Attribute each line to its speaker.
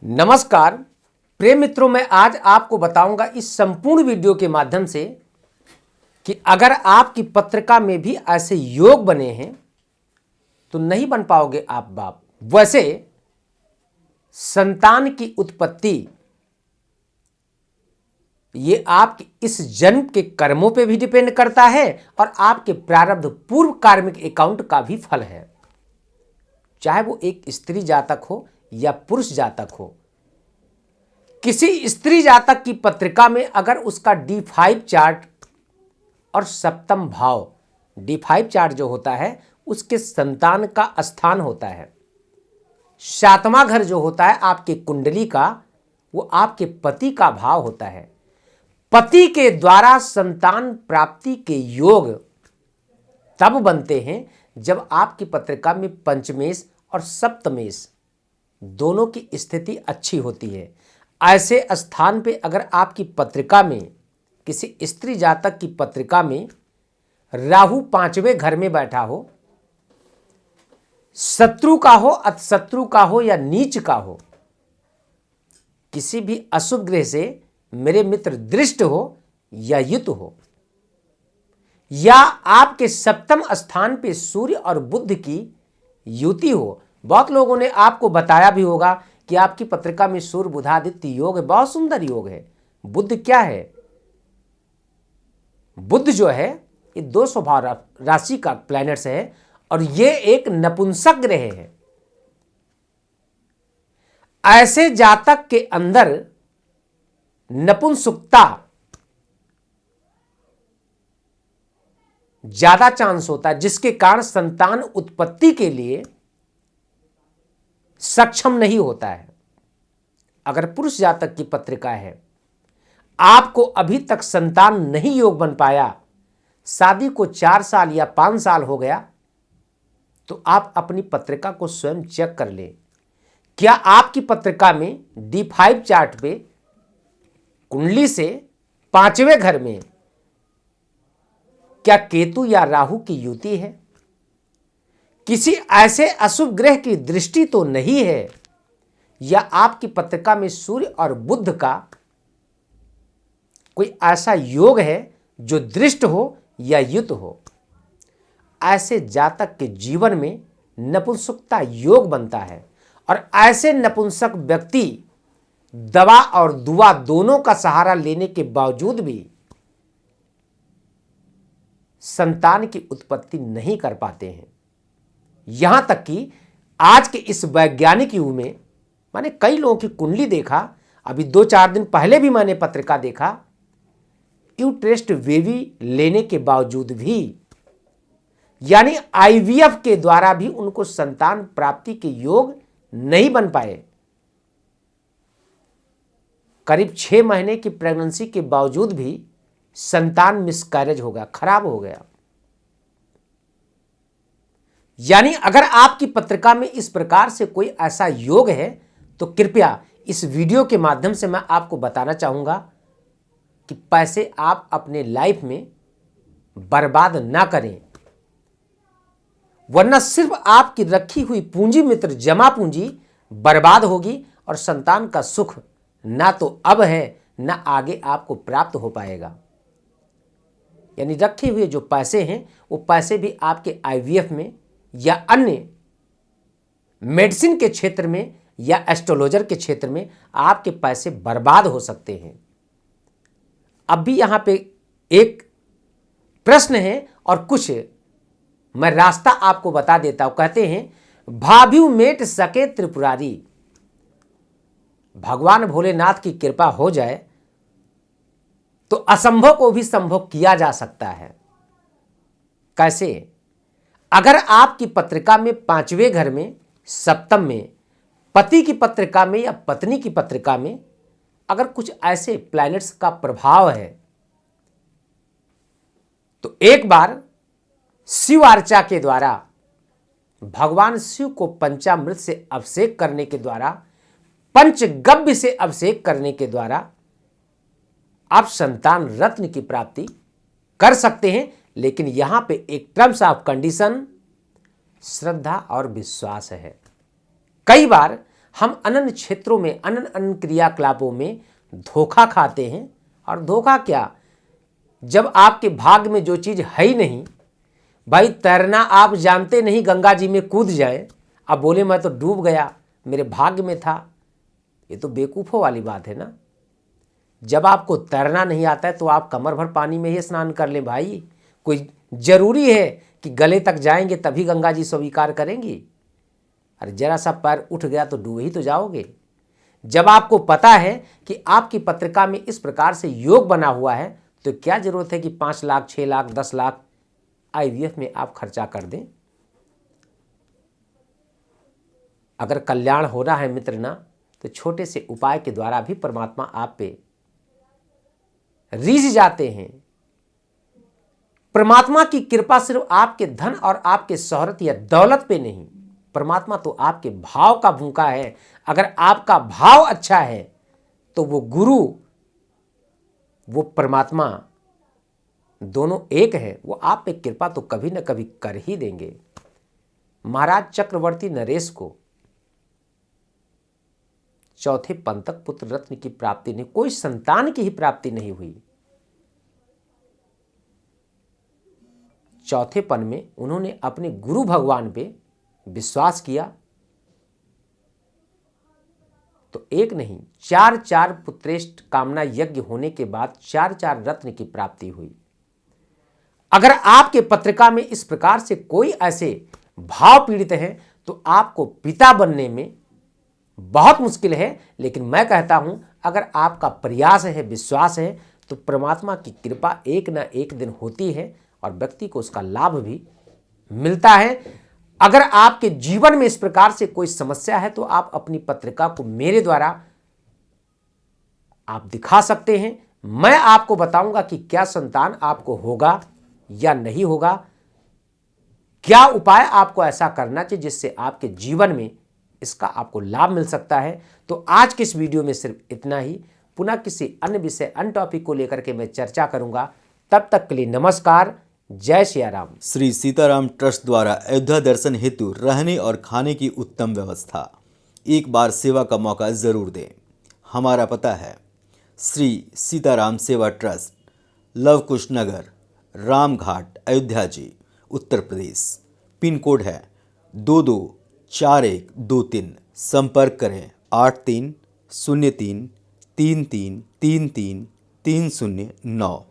Speaker 1: नमस्कार प्रिय मित्रों, मैं आज आपको बताऊंगा इस संपूर्ण वीडियो के माध्यम से कि अगर आपकी पत्रिका में भी ऐसे योग बने हैं तो नहीं बन पाओगे आप बाप। वैसे संतान की उत्पत्ति ये आपके इस जन्म के कर्मों पे भी डिपेंड करता है और आपके प्रारब्ध पूर्व कार्मिक अकाउंट का भी फल है, चाहे वो एक स्त्री जातक हो या पुरुष जातक हो। किसी स्त्री जातक की पत्रिका में अगर उसका D5 चार्ट और सप्तम भाव, D5 चार्ट जो होता है उसके संतान का स्थान होता है, सातवां घर जो होता है आपके कुंडली का वो आपके पति का भाव होता है। पति के द्वारा संतान प्राप्ति के योग तब बनते हैं जब आपकी पत्रिका में पंचमेश और सप्तमेश दोनों की स्थिति अच्छी होती है। ऐसे स्थान पे अगर आपकी पत्रिका में किसी स्त्री जातक की पत्रिका में राहु 5वें घर में बैठा हो, शत्रु का हो, अतशत्रु का हो या नीच का हो, किसी भी अशुभ ग्रह से मेरे मित्र दृष्ट हो या युत हो, या आपके सप्तम स्थान पे सूर्य और बुध की युति हो। बहुत लोगों ने आपको बताया भी होगा कि आपकी पत्रिका में सूर्य बुधादित्य योग है, बहुत सुंदर योग है। बुध क्या है? बुध जो है ये 2 स्वभाव राशि का प्लैनेट्स है और ये एक नपुंसक ग्रह है। ऐसे जातक के अंदर नपुंसकता ज्यादा चांस होता है, जिसके कारण संतान उत्पत्ति के लिए सक्षम नहीं होता है। अगर पुरुष जातक की पत्रिका है, आपको अभी तक संतान नहीं योग बन पाया, शादी को 4 साल या 5 साल हो गया, तो आप अपनी पत्रिका को स्वयं चेक कर लें। क्या आपकी पत्रिका में D5 चार्ट पे कुंडली से 5वें घर में क्या केतु या राहु की युति है? किसी ऐसे अशुभ ग्रह की दृष्टि तो नहीं है, या आपकी पत्रिका में सूर्य और बुध का कोई ऐसा योग है जो दृष्ट हो या युत हो। ऐसे जातक के जीवन में नपुंसकता योग बनता है और ऐसे नपुंसक व्यक्ति दवा और दुआ दोनों का सहारा लेने के बावजूद भी संतान की उत्पत्ति नहीं कर पाते हैं। यहां तक कि आज के इस वैज्ञानिक युग में मैंने कई लोगों की कुंडली देखा, अभी 2-4 दिन पहले भी मैंने पत्रिका देखा, यूट्रेस्ट बेबी लेने के बावजूद भी, यानी IVF के द्वारा भी उनको संतान प्राप्ति के योग नहीं बन पाए। करीब 6 महीने की प्रेगनेंसी के बावजूद भी संतान मिसकैरेज हो गया, खराब हो गया। यानी अगर आपकी पत्रिका में इस प्रकार से कोई ऐसा योग है तो कृपया इस वीडियो के माध्यम से मैं आपको बताना चाहूंगा कि पैसे आप अपने लाइफ में बर्बाद ना करें, वरना सिर्फ आपकी रखी हुई पूंजी मित्र जमा पूंजी बर्बाद होगी और संतान का सुख ना तो अब है ना आगे आपको प्राप्त हो पाएगा। यानी रखे हुए जो पैसे हैं वो पैसे भी आपके IVF में या अन्य मेडिसिन के क्षेत्र में या एस्ट्रोलॉजर के क्षेत्र में आपके पैसे बर्बाद हो सकते हैं। अब भी यहां पे एक प्रश्न है और कुछ मैं रास्ता आपको बता देता हूं। कहते हैं भाभ्यु मेट सके त्रिपुरारी, भगवान भोलेनाथ की कृपा हो जाए तो असंभव को भी संभव किया जा सकता है। कैसे? अगर आपकी पत्रिका में 5वें घर में, सप्तम में, पति की पत्रिका में या पत्नी की पत्रिका में अगर कुछ ऐसे प्लैनेट्स का प्रभाव है तो एक बार शिव अर्चा के द्वारा भगवान शिव को पंचामृत से अभिषेक करने के द्वारा, पंचगव्य से अभिषेक करने के द्वारा आप संतान रत्न की प्राप्ति कर सकते हैं। लेकिन यहां पे एक टर्म्स ऑफ कंडीशन श्रद्धा और विश्वास है। कई बार हम अनंत क्षेत्रों में अनंत अनंत क्रियाकलापों में धोखा खाते हैं। और धोखा क्या, जब आपके भाग्य में जो चीज़ है ही नहीं, भाई तैरना आप जानते नहीं, गंगा जी में कूद जाए, अब बोले मैं तो डूब गया, मेरे भाग्य में था, ये तो बेवकूफ़ों वाली बात है ना। जब आपको तैरना नहीं आता है तो आप कमर भर पानी में ही स्नान कर लें भाई। कोई ज़रूरी है कि गले तक जाएंगे तभी गंगा जी स्वीकार करेंगी? अरे जरा सा पैर उठ गया तो डूब ही तो जाओगे। जब आपको पता है कि आपकी पत्रिका में इस प्रकार से योग बना हुआ है तो क्या जरूरत है कि 5 लाख 6 लाख 10 लाख IVF में आप खर्चा कर दें? अगर कल्याण हो रहा है मित्र ना, तो छोटे से उपाय के द्वारा भी परमात्मा आप पे रीझ जाते हैं। परमात्मा की कृपा सिर्फ आपके धन और आपके शोहरत या दौलत पे नहीं, परमात्मा तो आपके भाव का भूखा है। अगर आपका भाव अच्छा है तो वो गुरु, वो परमात्मा दोनों एक है, वो आप पे कृपा तो कभी न कभी कर ही देंगे। महाराज चक्रवर्ती नरेश को चौथे पंतक पुत्र रत्न की प्राप्ति नहीं, कोई संतान की ही प्राप्ति नहीं हुई। चौथे पन में उन्होंने अपने गुरु भगवान पे विश्वास किया तो एक नहीं 4 पुत्रेष्ट कामना यज्ञ होने के बाद 4 रत्न की प्राप्ति हुई। अगर आपके पत्रिका में इस प्रकार से कोई ऐसे भाव पीड़ित हैं तो आपको पिता बनने में बहुत मुश्किल है। लेकिन मैं कहता हूं अगर आपका प्रयास है, विश्वास है, तो परमात्मा की कृपा एक न एक दिन होती है और व्यक्ति को उसका लाभ भी मिलता है। अगर आपके जीवन में इस प्रकार से कोई समस्या है तो आप अपनी पत्रिका को मेरे द्वारा आप दिखा सकते हैं। मैं आपको बताऊंगा कि क्या संतान आपको होगा या नहीं होगा, क्या उपाय आपको ऐसा करना चाहिए जिससे आपके जीवन में इसका आपको लाभ मिल सकता है। तो आज के इस वीडियो में सिर्फ इतना ही। पुनः किसी अन्य विषय, अन्य टॉपिक को लेकर के मैं चर्चा करूंगा। तब तक के लिए नमस्कार, जय सिया राम।
Speaker 2: श्री सीताराम ट्रस्ट द्वारा अयोध्या दर्शन हेतु रहने और खाने की उत्तम व्यवस्था। एक बार सेवा का मौका जरूर दें। हमारा पता है श्री सीताराम सेवा ट्रस्ट, लव कुश नगर, रामघाट, अयोध्या जी, उत्तर प्रदेश। पिन कोड है 224123। संपर्क करें 830333333309।